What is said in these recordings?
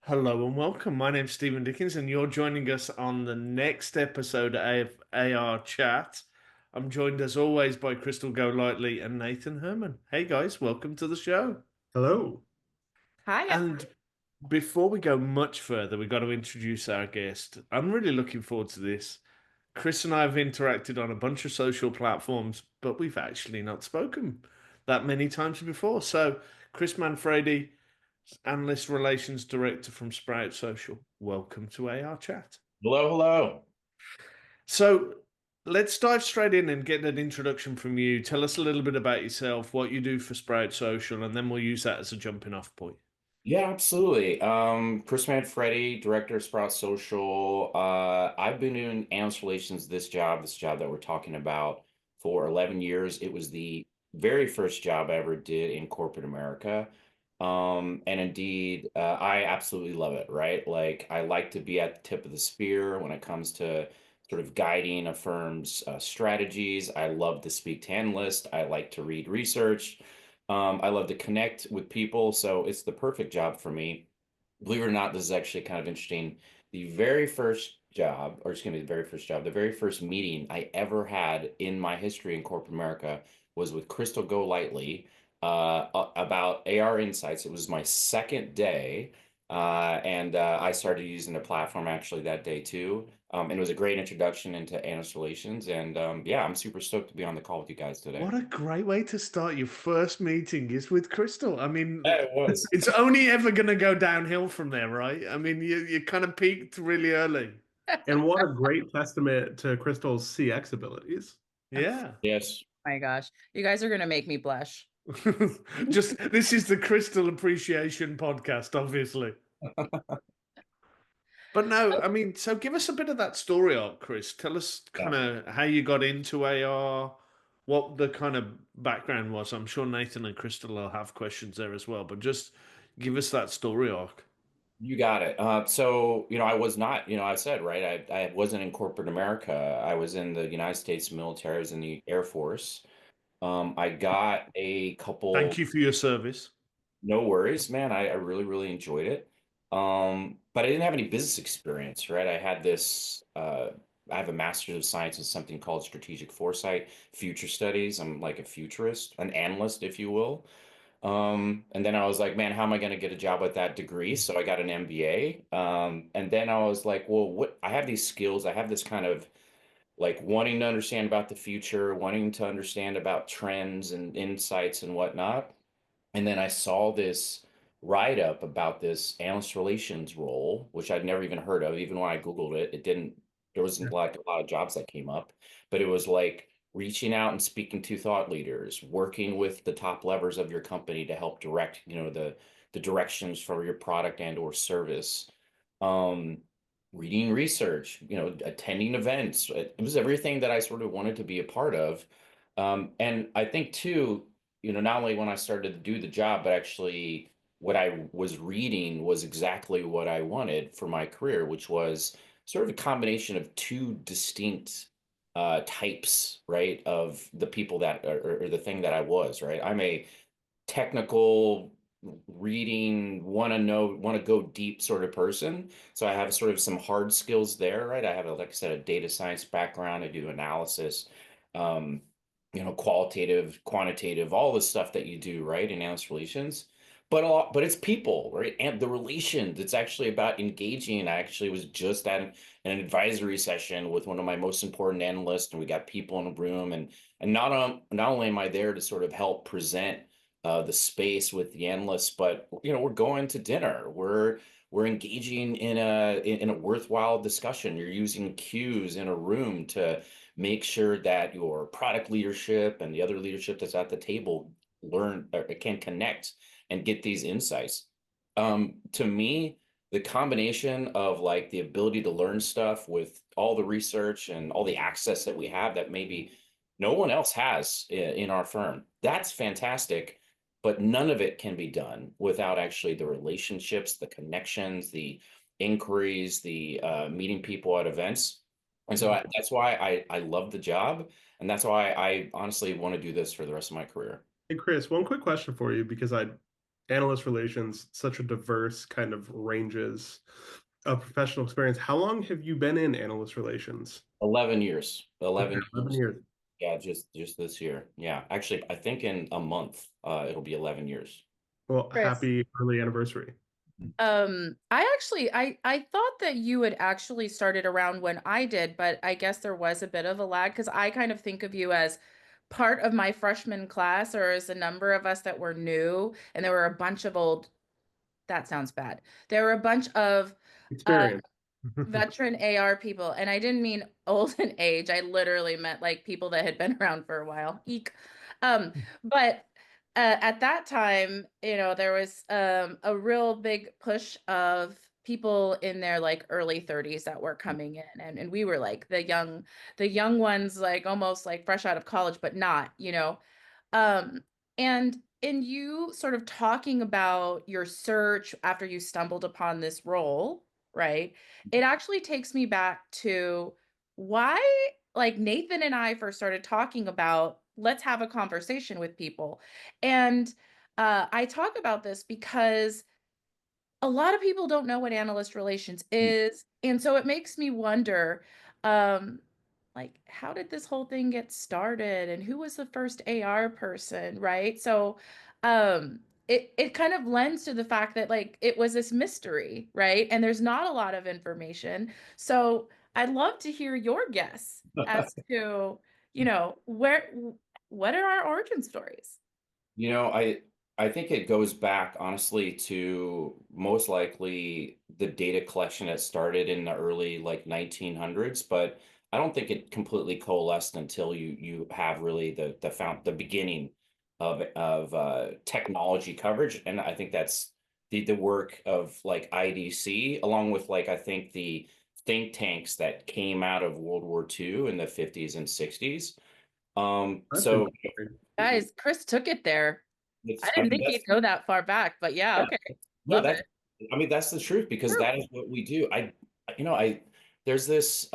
Hello and welcome. My name's Stephen Dickens, and you're joining us on the next episode of AR Chat. I'm joined as always by Crystal Golightly and Nathan Herman. Hey guys, welcome to the show. Hello. Hi. And before we go much further, we've got to introduce our guest. I'm really looking forward to this. Chris and I have interacted on a bunch of social platforms, but we've actually not spoken that many times before. So, Chris Manfredi, Analyst Relations Director from Sprout Social. Welcome to AR Chat. Hello, hello. So let's dive straight in and get an introduction from you. Tell us a little bit about yourself, what you do for Sprout Social, and then we'll use that as a jumping off point. Yeah, absolutely. Chris Manfredi, Director of Sprout Social. I've been doing analyst relations, this job that we're talking about for 11 years. It was the very first job I ever did in corporate America. And indeed, I absolutely love it, right? Like, I like to be at the tip of the spear when it comes to sort of guiding a firm's strategies. I love to speak to analysts. I like to read research. I love to connect with people, so it's the perfect job for me. Believe it or not, this is actually kind of interesting. The very first job, or excuse me, the very first meeting I ever had in my history in corporate America was with Crystal Golightly about AR Insights. It was my second day, and I started using the platform actually that day too. And it was a great introduction into analyst relations. And yeah, I'm super stoked to be on the call with you guys today. What a great way to start your first meeting is with Crystal. I mean, Yeah, it was. it's only ever going to go downhill from there, right? I mean, you kind of peaked really early. And what a great testament to Crystal's CX abilities. Yeah. Yes. My gosh. You guys are going to make me blush. Just this is the Crystal Appreciation Podcast, obviously. But no, I mean, so give us a bit of that story arc, Chris. Tell us Yeah. kind of how you got into AR, what the kind of background was. I'm sure Nathan and Crystal will have questions there as well, but just give us that story arc. You got it. I was not, I said, right, I wasn't in corporate America. I was in the United States military. I was in the Air Force. I got a Thank couple, you for your service. no worries, man. I really, really enjoyed it. But I didn't have any business experience, right? I have a master's of science in something called strategic foresight, future studies. I'm like a futurist, an analyst, if you will. And then I was like, man, how am I going to get a job with that degree? So I got an MBA. And then I was like, well, what I have these skills. I have this kind of like wanting to understand about the future, wanting to understand about trends and insights and whatnot. And then I saw this write up about this analyst relations role, which I'd never even heard of. Even when I Googled it, there wasn't like a lot of jobs that came up, but it was like reaching out and speaking to thought leaders, working with the top levers of your company to help direct, the directions for your product and or service. Um, Reading research, attending events. It was everything that I sort of wanted to be a part of. And I think too, not only when I started to do the job, but actually what I was reading was exactly what I wanted for my career, which was sort of a combination of two distinct types, right, of the people or the thing that I was, right? I'm a technical reading, want to go deep sort of person. So I have sort of some hard skills there, right? I have, like I said, a data science background. I do analysis, um, qualitative, quantitative, all the stuff that you do, right, in analyst relations. But it's people, right? And the relations. It's actually about engaging. I actually was just at an advisory session with one of my most important analysts, and we got people in a room, and not only am I there to sort of help present the space with the analysts, but we're going to dinner. We're engaging in a worthwhile discussion. You're using cues in a room to make sure that your product leadership and the other leadership that's at the table learn or can connect and get these insights. To me, the combination of like the ability to learn stuff with all the research and all the access that we have that maybe no one else has in our firm, that's fantastic, but none of it can be done without actually the relationships, the connections, the inquiries, the meeting people at events. And so that's why I love the job. And that's why I honestly want to do this for the rest of my career. Hey, Chris, one quick question for you because I analyst relations, such a diverse kind of ranges of professional experience. How long have you been in analyst relations? 11 years. 11 Okay, 11 years. years. Yeah, just this year. Yeah, actually, I think in a month, it'll be 11 years. Well, Chris. happy early anniversary. I thought that you had actually started around when I did, but I guess there was a bit of a lag because I kind of think of you as part of my freshman class, or as a number of us that were new, and there were a bunch of old, that sounds bad. There were a bunch of Experience. veteran AR people, and I didn't mean old in age. I literally meant like people that had been around for a while. Eek. But at that time, there was a real big push of people in their like early 30s that were coming in, and we were like the young ones, like almost like fresh out of college, but not. Um, and in you sort of talking about your search after you stumbled upon this role, right? It actually takes me back to why, like Nathan and I first started talking about, let's have a conversation with people. And I talk about this because a lot of people don't know what analyst relations is. And so it makes me wonder, um, like, how did this whole thing get started and who was the first AR person, right? So it kind of lends to the fact that like it was this mystery, right? And there's not a lot of information. So I'd love to hear your guess as to, what are our origin stories? You know, I think it goes back honestly to most likely the data collection that started in the early like 1900s, but I don't think it completely coalesced until you have really the beginning of technology coverage, and I think that's the work of like IDC along with like I think the think tanks that came out of World War II in the 50s and 60s. That's So interesting. Guys, Chris took it there. I I didn't mean think he'd go that far back, but yeah, yeah. okay. No, Love that's, it. I mean, that's the truth because True. that is what we do. There's this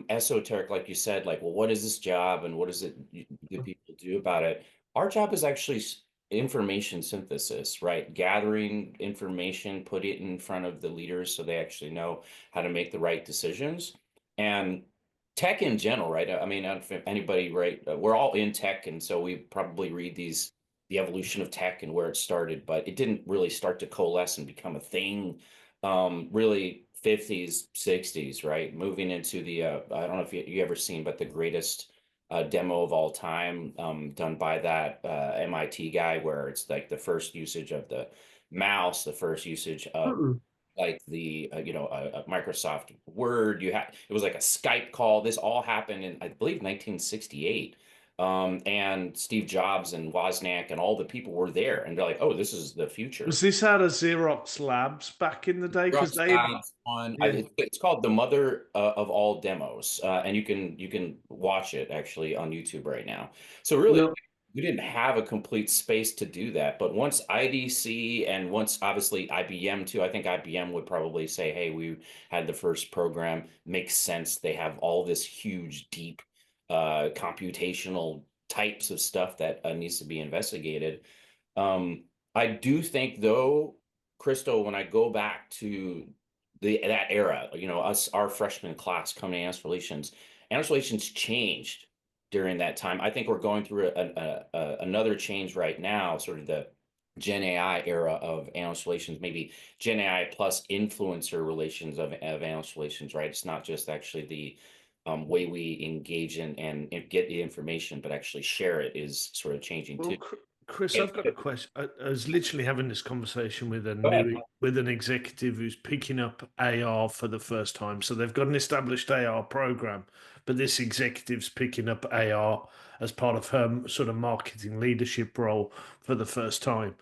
esoteric, like you said, like, well, what is this job and what is it do people do about it? Our job is actually information synthesis, right? Gathering information, put it in front of the leaders so they actually know how to make the right decisions. And tech in general, right? I mean, I don't know if anybody, right? We're all in tech, and so we probably read the evolution of tech and where it started, but it didn't really start to coalesce and become a thing. Really 50s, 60s, right? Moving into the I don't know if you ever seen, but the greatest demo of all time, done by that MIT guy, where it's like the first usage of the mouse, the first usage of Mm-mm. like the Microsoft Word. You had it was like a Skype call. This all happened in I believe 1968. And Steve Jobs and Wozniak and all the people were there, and they're like, "Oh, this is the Was future." this out of Xerox Labs back in the day? Because Rock's they, Labs on yeah. it's called the mother of all demos, and you can watch it actually on YouTube right now. So really, No, we didn't have a complete space to do that, but once IDC and once obviously IBM too, I think IBM would probably say, "Hey, we had the first program. Makes sense. They have all this huge, deep, computational types of stuff that needs to be investigated." Um, I do think though, Crystal, when I go back to that era, our freshman class coming to Analyst Relations changed during that time. I think we're going through another change right now, sort of the Gen AI era of Analyst Relations, maybe Gen AI plus influencer relations of Analyst Relations, right? It's not just actually the way we engage in and get the information, but actually share it is sort of changing Well, too. Chris, I've got a question. I was literally having this conversation with Go ahead. with an executive who's picking up AR for the first time. So they've got an established AR program, but this executive's picking up AR as part of her sort of marketing leadership role for the first time.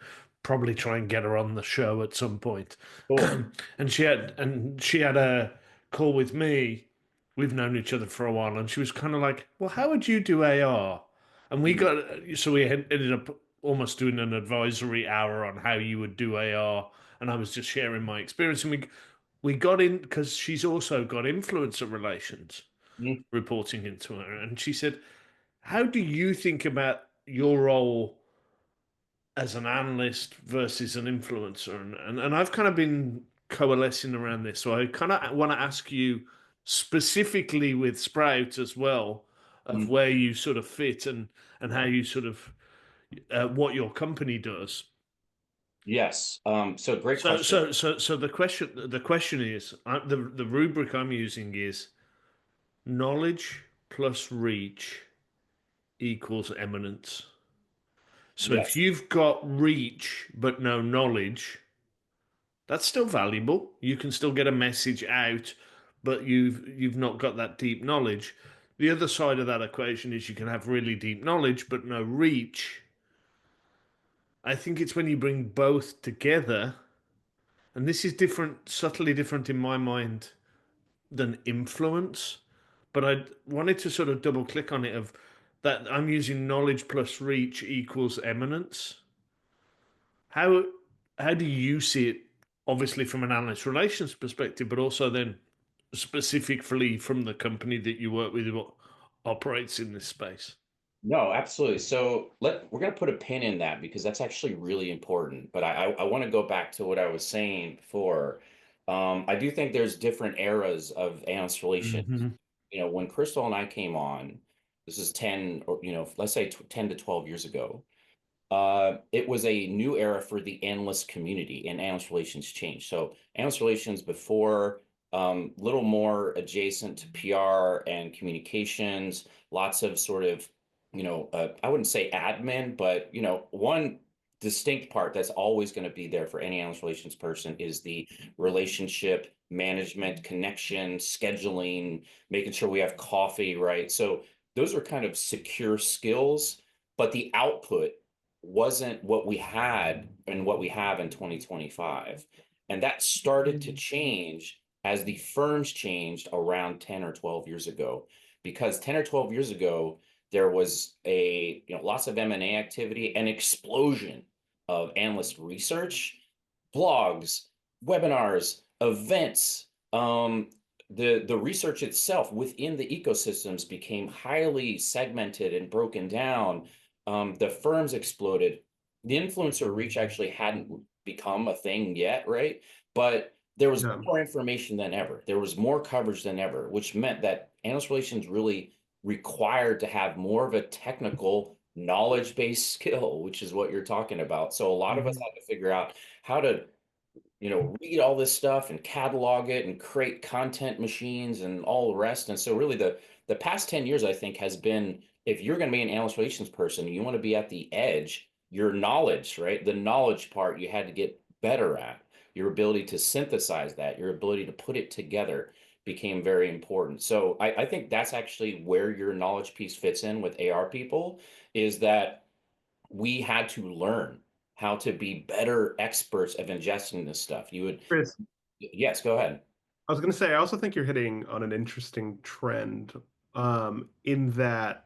Probably try and get her on the show at some point. Cool. And she had a call with me. We've known each other for a while, and she was kind of like, "Well, how would you do AR?" And we ended up almost doing an advisory hour on how you would do AR, and I was just sharing my experience, and we got in because she's also got influencer relations Mhm. reporting into her, and she said, "How do you think about your role as an analyst versus an influencer, and I've kind of been coalescing around this. So I kind of want to ask you specifically with Sprout as well of Mm. where you sort of fit and how you sort of what your company does. Yes. So great So question. so the question is the rubric I'm using is knowledge plus reach equals eminence. So if Yes. you've got reach but no knowledge, that's still valuable. You can still get a message out, but you've not got that deep knowledge. The other side of that equation is you can have really deep knowledge but no reach. I think it's when you bring both together, and this is different, subtly different in my mind than influence. But I wanted to sort of double click on it of that I'm using knowledge plus reach equals eminence. How how do you see it? Obviously, from an analyst relations perspective, but also then specifically from the company that you work with, what operates in this space. No, absolutely. So we're going to put a pin in that because that's actually really important. But I want to go back to what I was saying before. I do think there's different eras of analyst relations. Hmm. When Crystal and I came on, this is 10 or, let's say 10 to 12 years ago. It was a new era for the analyst community, and analyst relations changed. So analyst relations before, little more adjacent to PR and communications, lots of sort of, I wouldn't say admin, but one distinct part that's always going to be there for any analyst relations person is the relationship management, connection, scheduling, making sure we have coffee, right? So those are kind of secure skills, but the output wasn't what we had and what we have in 2025. And that started to change as the firms changed around 10 or 12 years ago. Because 10 or 12 years ago, there was lots of M&A activity, an explosion of analyst research, blogs, webinars, events. The research itself within the ecosystems became highly segmented and broken down. The firms exploded. The influencer reach actually hadn't become a thing yet, right? But there was Yeah. more information than ever. There was more coverage than ever, which meant that analyst relations really required to have more of a technical knowledge-based skill, which is what you're talking about. So a lot of us had to figure out how to read all this stuff and catalog it and create content machines and all the rest. And so really the past 10 years, I think, has been, if you're going to be an analyst relations person, you want to be at the edge, your knowledge, right? The knowledge part you had to get better at. Your ability to synthesize that, your ability to put it together became very important. So I think that's actually where your knowledge piece fits in with AR people, is that we had to learn how to be better experts of ingesting this stuff. Chris, Yes, go ahead. I was going to say, I also think you're hitting on an interesting trend in that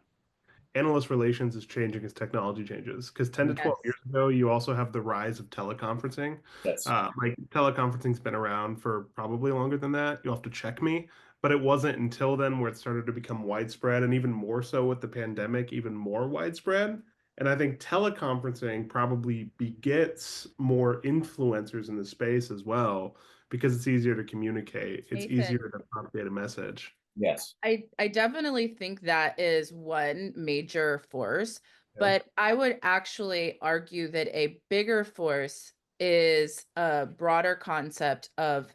analyst relations is changing as technology changes. Because 10 to 12 Yes. years ago, you also have the rise of teleconferencing. Yes. Like teleconferencing's been around for probably longer than that. You'll have to check me. But it wasn't until then where it started to become widespread, and even more so with the pandemic, even more widespread. And I think teleconferencing probably begets more influencers in the space as well because it's easier to communicate. It's Nathan, easier to propagate a message. Yes. I definitely think that is one major force, Yeah. but I would actually argue that a bigger force is a broader concept of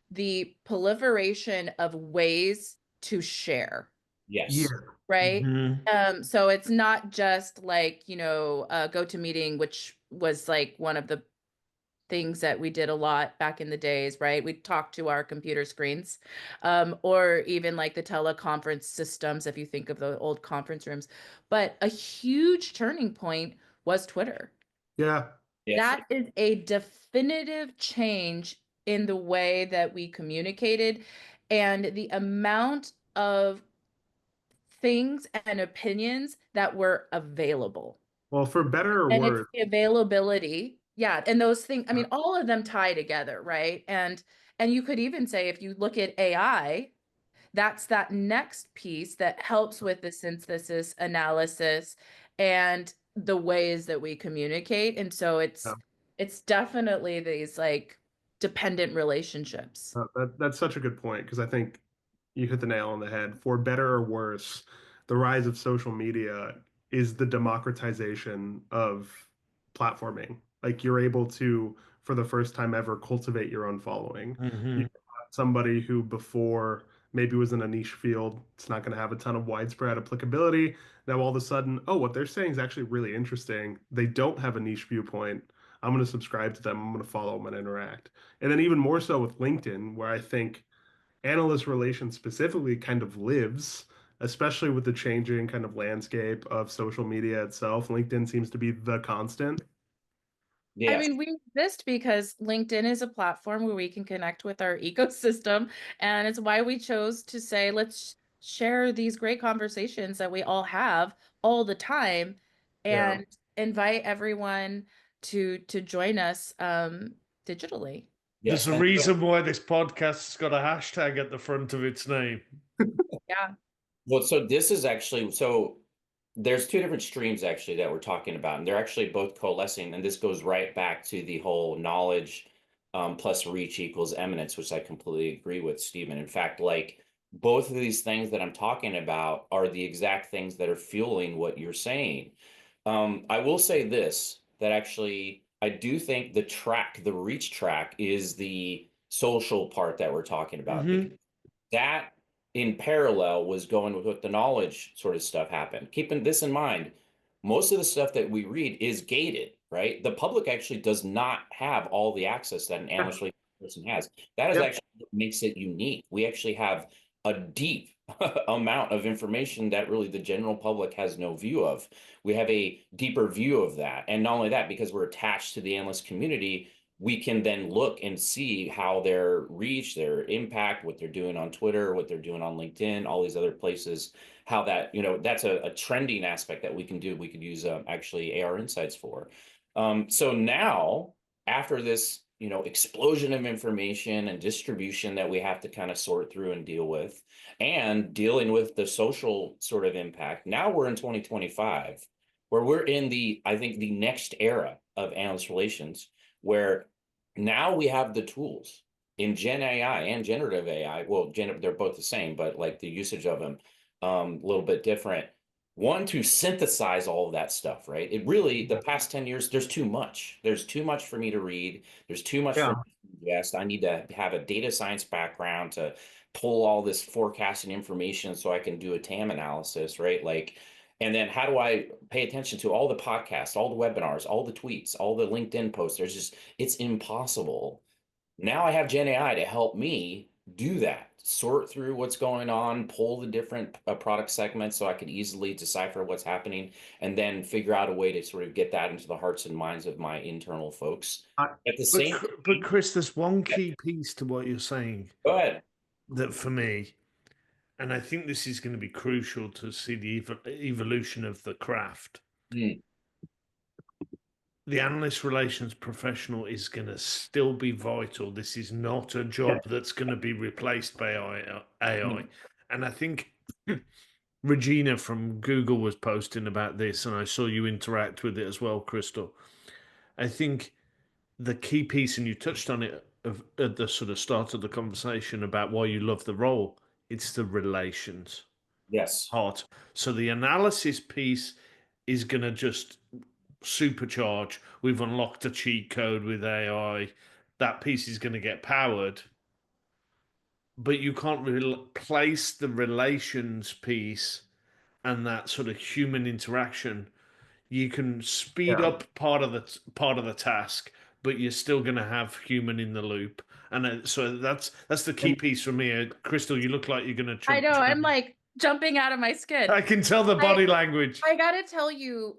the proliferation of ways to share, Yeah. Yes. right? Hmm. So it's not just like, GoToMeeting, which was like one of the things that we did a lot back in the days, right? We'd talk to our computer screens, or even like the teleconference systems, if you think of the old conference rooms. But a huge turning point was Twitter. Yeah. Yes. That is a definitive change in the way that we communicated and the amount of things and opinions that were available. Well, for better or And it's worse, the availability. Yeah, and those things, I mean, all of them tie together, right? And you could even say if you look at AI, that's that next piece that helps with the synthesis analysis and the ways that we communicate. And so it's definitely these like dependent relationships. That's such a good point because I think you hit the nail on the head. For better or worse, the rise of social media is the democratization of platforming. Like you're able to, for the first time ever, cultivate your own following. You Hmm. have somebody who before maybe was in a niche field, it's not going to have a ton of widespread applicability. Now all of a sudden, oh, what they're saying is actually really interesting. They don't have a niche viewpoint. I'm going to subscribe to them. I'm going to follow them and interact. And then even more so with LinkedIn, where I think analyst relations specifically kind of lives, especially with the changing kind of landscape of social media itself. LinkedIn seems to be the constant. I Yes. mean, we exist because LinkedIn is a platform where we can connect with our ecosystem. And it's why we chose to say, let's share these great conversations that we all have all the time Yeah. and invite everyone to join us digitally. There's Yes. a And reason why this podcast's got a hashtag at the front of its name. Yeah. well, so this is actually so there's two different streams actually that we're talking about, and they're actually both coalescing. And this goes right back to the whole knowledge plus reach equals eminence, which I completely agree with, Stephen. In fact, like both of these things that I'm talking about are the exact things that are fueling what you're saying. I will say this, that actually I do think the reach track is the social part that we're talking about, Hmm. because that in parallel was going with what the knowledge sort of stuff happened. Keeping this in mind, most of the stuff that we read is gated, right? The public actually does not have all the access that an analyst relations person has. That is Yep. actually what makes it unique. We actually have a deep amount of information that really the general public has no view of. We have a deeper view of that. And not only that, because we're attached to the analyst community, we can then look and see how their reach, their impact, what they're doing on Twitter, what they're doing on LinkedIn, all these other places, how that, that's a trending aspect that we can do. We could use actually AR Insights for. So now, after this, explosion of information and distribution that we have to kind of sort through and deal with, and dealing with the social sort of impact, now we're in 2025, where we're in I think, the next era of analyst relations, where now we have the tools in Gen AI and generative AI. Well, they're both the same, but like the usage of them a little bit different. One, to synthesize all of that stuff, right? It really, the past 10 years, there's too much. There's too much for me to read. There's too much for Yeah. me to ingest. I need to have a data science background to pull all this forecasting information so I can do a TAM analysis, right? Like, and then how do I pay attention to all the podcasts, all the webinars, all the tweets, all the LinkedIn posts? It's impossible. Now I have Gen AI to help me do that, sort through what's going on, pull the different product segments so I could easily decipher what's happening, and then figure out a way to sort of get that into the hearts and minds of my internal folks. I, At the But, same but time, Chris, there's one key piece to what you're saying go ahead. that for me, and I think this is going to be crucial to see the evolution of the craft. Mm, The analyst relations professional is going to still be vital. This is not a yeah. job that's going to be replaced by AI. mm, And I think Regina from Google was posting about this, and I saw you interact with it as well, Crystal. I think the key piece, and you touched on it at the sort of start of the conversation about why you love the role, it's the relations yes. part. So the analysis piece is going to just supercharge. We've unlocked a cheat code with AI. That piece is going to get powered, but you can't replace the relations piece and that sort of human interaction. You can speed Yeah. up part of the task, but you're still going to have human in the loop. And so that's the key And piece for me. Crystal, you look like you're going to I jump. know, I'm like jumping out of my skin. I can tell the I body language. I gotta tell you,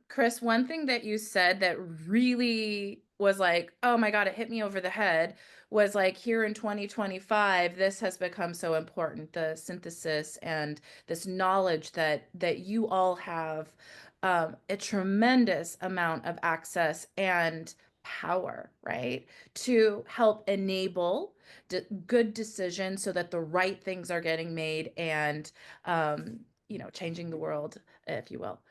Chris, one thing that you said that really was like, oh my God, it hit me over the head was like here in 2025, this has become so important, the synthesis and this knowledge that you all have a tremendous amount of access and power, right? To help enable good decisions so that the right things are getting made and changing the world, if you will.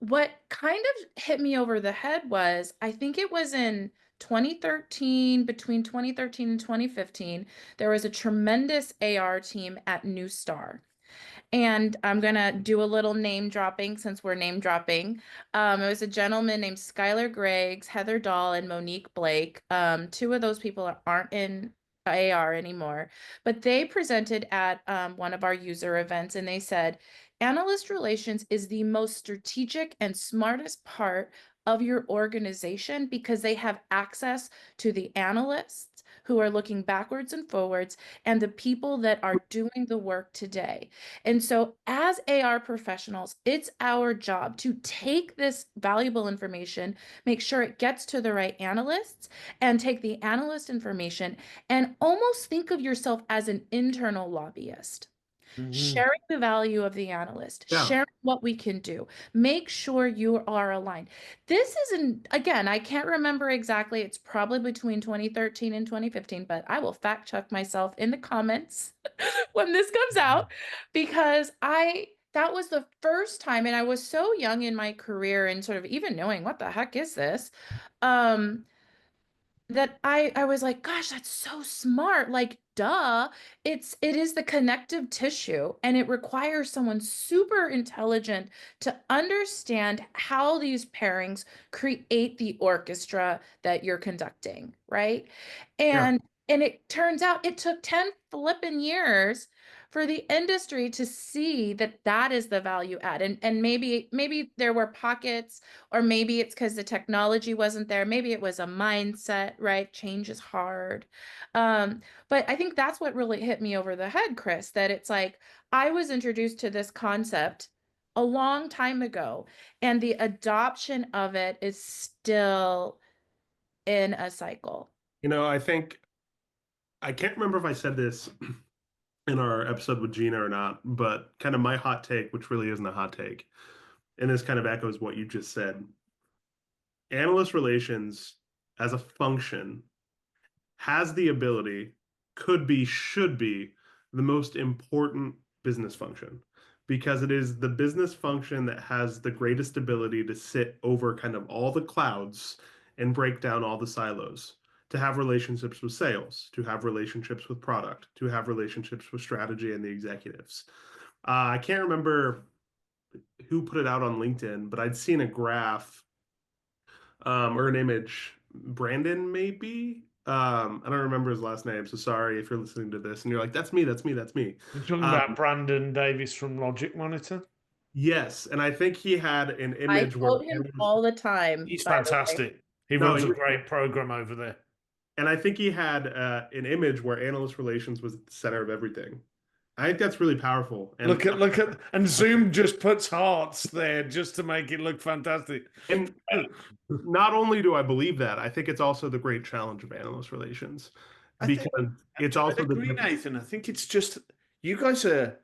what kind of hit me over the head was, I think it was in 2013, between 2013 and 2015, there was a tremendous AR team at New Star. And I'm gonna do a little name dropping since we're name dropping. It was a gentleman named Schuyler Griggs, Heather Dahl, and Monique Blake. Two of those people aren't in AR anymore, but they presented at one of our user events, and they said, analyst relations is the most strategic and smartest part of your organization because they have access to the analysts who are looking backwards and forwards and the people that are doing the work today. And so, as AR professionals, it's our job to take this valuable information, make sure it gets to the right analysts, and take the analyst information and almost think of yourself as an internal lobbyist. Sharing the value of the analyst, Yeah. sharing what we can do, make sure you are aligned. This isn't, again, I can't remember exactly. It's probably between 2013 and 2015, but I will fact check myself in the comments when this comes out because that was the first time, and I was so young in my career and sort of even knowing what the heck is this. That I was like, gosh, that's so smart. Like, duh. It is the connective tissue, and it requires someone super intelligent to understand how these pairings create the orchestra that you're conducting, right? Yeah. And it turns out it took 10 flippin' years for the industry to see that that is the value add. And maybe there were pockets, or maybe it's because the technology wasn't there. Maybe it was a mindset, right? Change is hard. But I think that's what really hit me over the head, Chris, that it's like I was introduced to this concept a long time ago, and the adoption of it is still in a cycle. I think I can't remember if I said this in our episode with Gina or not, but kind of my hot take, which really isn't a hot take, and this kind of echoes what you just said. Analyst relations as a function has the ability, could be, should be the most important business function because it is the business function that has the greatest ability to sit over kind of all the clouds and break down all the silos, to have relationships with sales, to have relationships with product, to have relationships with strategy and the executives. I can't remember who put it out on LinkedIn, but I'd seen a graph or an image. Brandon, maybe. I don't remember his last name, so sorry if you're listening to this and you're like, "That's me, that's me, that's me." You're talking about Brandon Davis from Logic Monitor? Yes, and I think he had an I image where quote him all the time, He's by the way. fantastic. He no, runs a great program over there. and I think he had an image where analyst relations was at the center of everything. I think that's really powerful. And Look at, and Zoom just puts hearts there just to make it look fantastic. and not only do I believe that, I think it's also the great challenge of analyst relations because it's also I agree, the Nathan. I think it's just you guys are.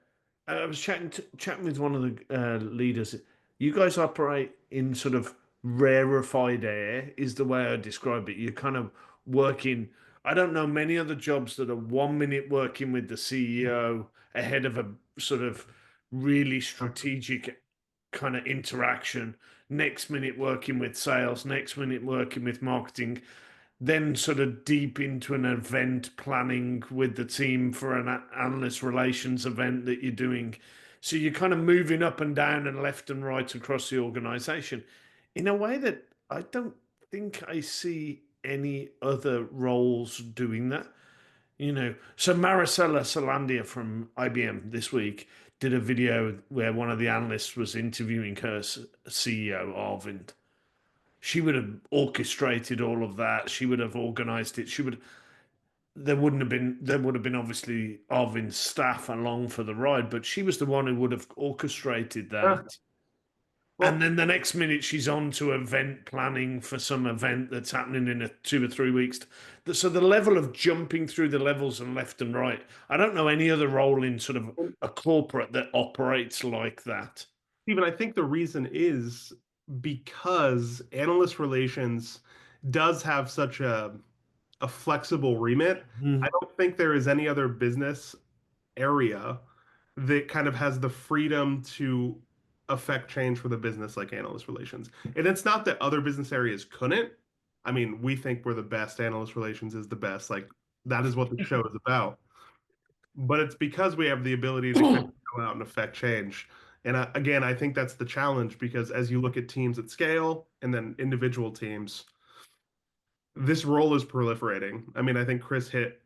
I was chatting with one of the leaders. You guys operate in sort of rarefied air, is the way I describe it. You're kind of working. I don't know many other jobs that are 1 minute working with the CEO ahead of a sort of really strategic kind of interaction. Next minute working with sales. Next minute working with marketing, then sort of deep into an event planning with the team for an analyst relations event that you're doing. So you're kind of moving up and down and left and right across the organization in a way that I don't think I see any other roles doing that. So Marisela Salayandia from IBM this week did a video where one of the analysts was interviewing her CEO, Arvind. She would have orchestrated all of that. She would have organized it. There would have been obviously Arvin's staff along for the ride, but she was the one who would have orchestrated that. well, And then the next minute she's on to event planning for some event that's happening in 2 or 3 weeks. So the level of jumping through the levels and left and right, I don't know any other role in sort of a corporate that operates like that. Stephen, I think the reason is because analyst relations does have such a flexible remit. I don't think there is any other business area that kind of has the freedom to affect change for the business like analyst relations. And it's not that other business areas couldn't. I mean, we think we're the best. Analyst relations is the best. Like that is what the show is about. But it's because we have the ability to kind of go out and affect change. And again, I think that's the challenge because as you look at teams at scale and then individual teams, this role is proliferating. I mean, I think Chris hit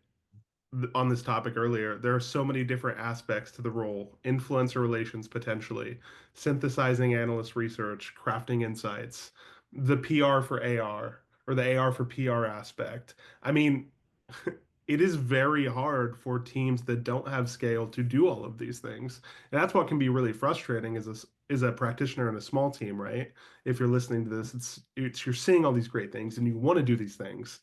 on this topic earlier. There are so many different aspects to the role: influencer relations, potentially, synthesizing analyst research, crafting insights, the PR for AR, or the AR for PR aspect. I mean, it is very hard for teams that don't have scale to do all of these things. And that's what can be really frustrating as a practitioner in a small team, right? If you're listening to this, it's you're seeing all these great things and you want to do these things,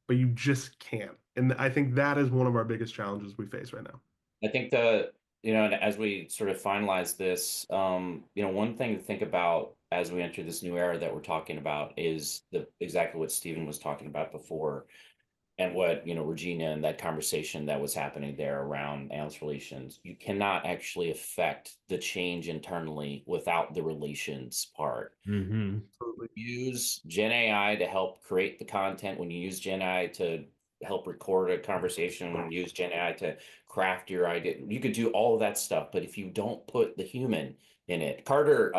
but you just can't. And I think that is one of our biggest challenges we face right now. I think and as we sort of finalize this, one thing to think about as we enter this new era that we're talking about is exactly what Stephen was talking about before, and what, Regina and that conversation that was happening there around analyst relations. You cannot actually affect the change internally without the relations part. Mm-hmm. Use Gen AI to help create the content. When you use Gen AI to help record a conversation, when you use Gen AI to craft your idea, you could do all of that stuff. But if you don't put the human in it, Carter,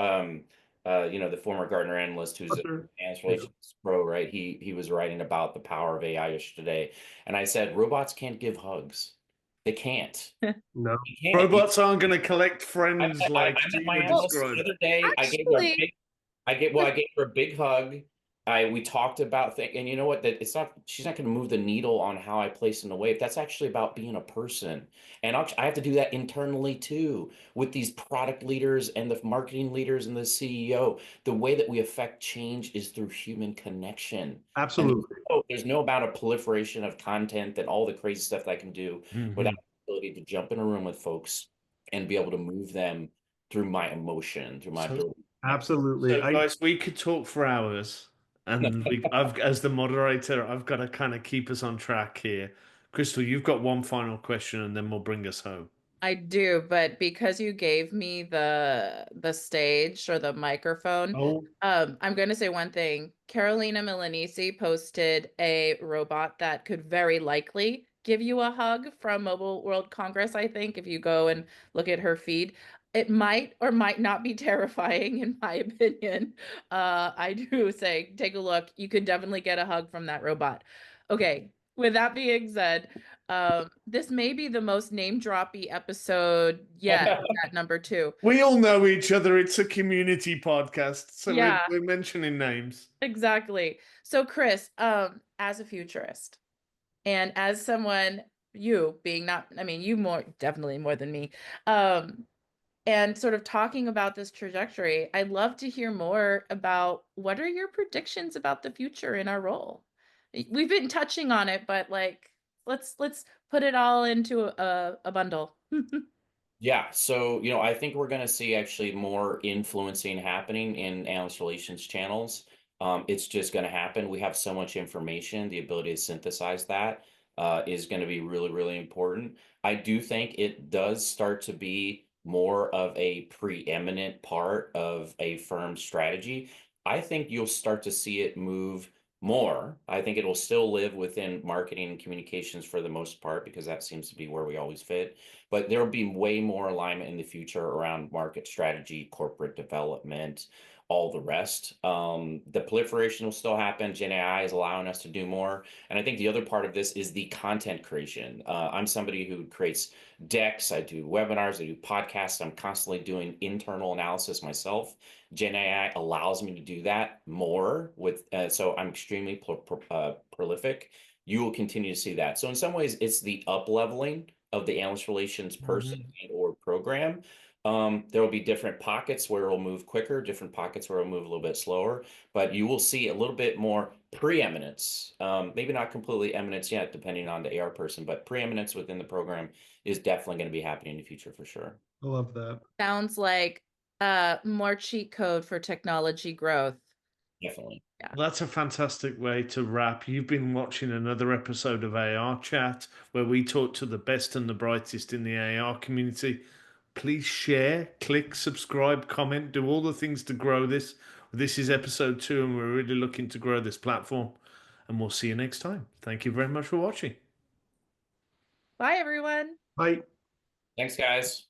the former Gartner analyst who's an analyst relations pro, right? He was writing about the power of AI yesterday, and I said robots can't give hugs. They can't. No. You can't. Robots aren't going to collect friends I like met my Gina analyst the described. other day. Actually, I gave her a big hug. We talked about things, and you know what? That she's not going to move the needle on how I place in the wave. That's actually about being a person, and I have to do that internally too with these product leaders and the marketing leaders and the CEO. The way that we affect change is through human connection. Absolutely. And there's no amount of proliferation of content and all the crazy stuff that I can do without the ability to jump in a room with folks and be able to move them through my emotion, through my ability. Absolutely. So, guys, we could talk for hours, and as the moderator, I've got to kind of keep us on track here. Crystal, you've got one final question, and then we'll bring us home. I do, but because you gave me the stage or the microphone, I'm going to say one thing. Carolina Milanesi posted a robot that could very likely give you a hug from Mobile World Congress, I think, if you go and look at her feed. It might or might not be terrifying, in my opinion. I do say, take a look. You could definitely get a hug from that robot. Okay, with that being said, this may be the most name-droppy episode yet at number 2. We all know each other. It's a community podcast, so Yeah. we're mentioning names. Exactly. So, Chris, as a futurist and as someone, you being not, I mean, you definitely more than me, and sort of talking about this trajectory, I'd love to hear more about what are your predictions about the future in our role? We've been touching on it, but like, let's put it all into a bundle. Yeah, so I think we're going to see actually more influencing happening in analyst relations channels. It's just going to happen. We have so much information. The ability to synthesize that is going to be really, really important. I do think it does start to be more of a preeminent part of a firm's strategy. I think you'll start to see it move more. I think it will still live within marketing and communications for the most part, because that seems to be where we always fit. But there will be way more alignment in the future around market strategy, corporate development, all the rest. The proliferation will still happen. Gen AI is allowing us to do more. And I think the other part of this is the content creation. I'm somebody who creates decks. I do webinars. I do podcasts. I'm constantly doing internal analysis myself. Gen AI allows me to do that more so I'm extremely prolific. You will continue to see that. So in some ways, it's the up leveling of the analyst relations person or program. There will be different pockets where it'll move quicker, different pockets where it'll move a little bit slower, but you will see a little bit more preeminence. Maybe not completely eminence yet, depending on the AR person, but preeminence within the program is definitely going to be happening in the future for sure. I love that. Sounds like more cheat code for technology growth. Definitely. Yeah. That's a fantastic way to wrap. You've been watching another episode of AR Chat, where we talk to the best and the brightest in the AR community. Please share, click, subscribe, comment, do all the things to grow this. This is episode 2, and we're really looking to grow this platform. And we'll see you next time. Thank you very much for watching. Bye, everyone. Bye. Thanks, guys.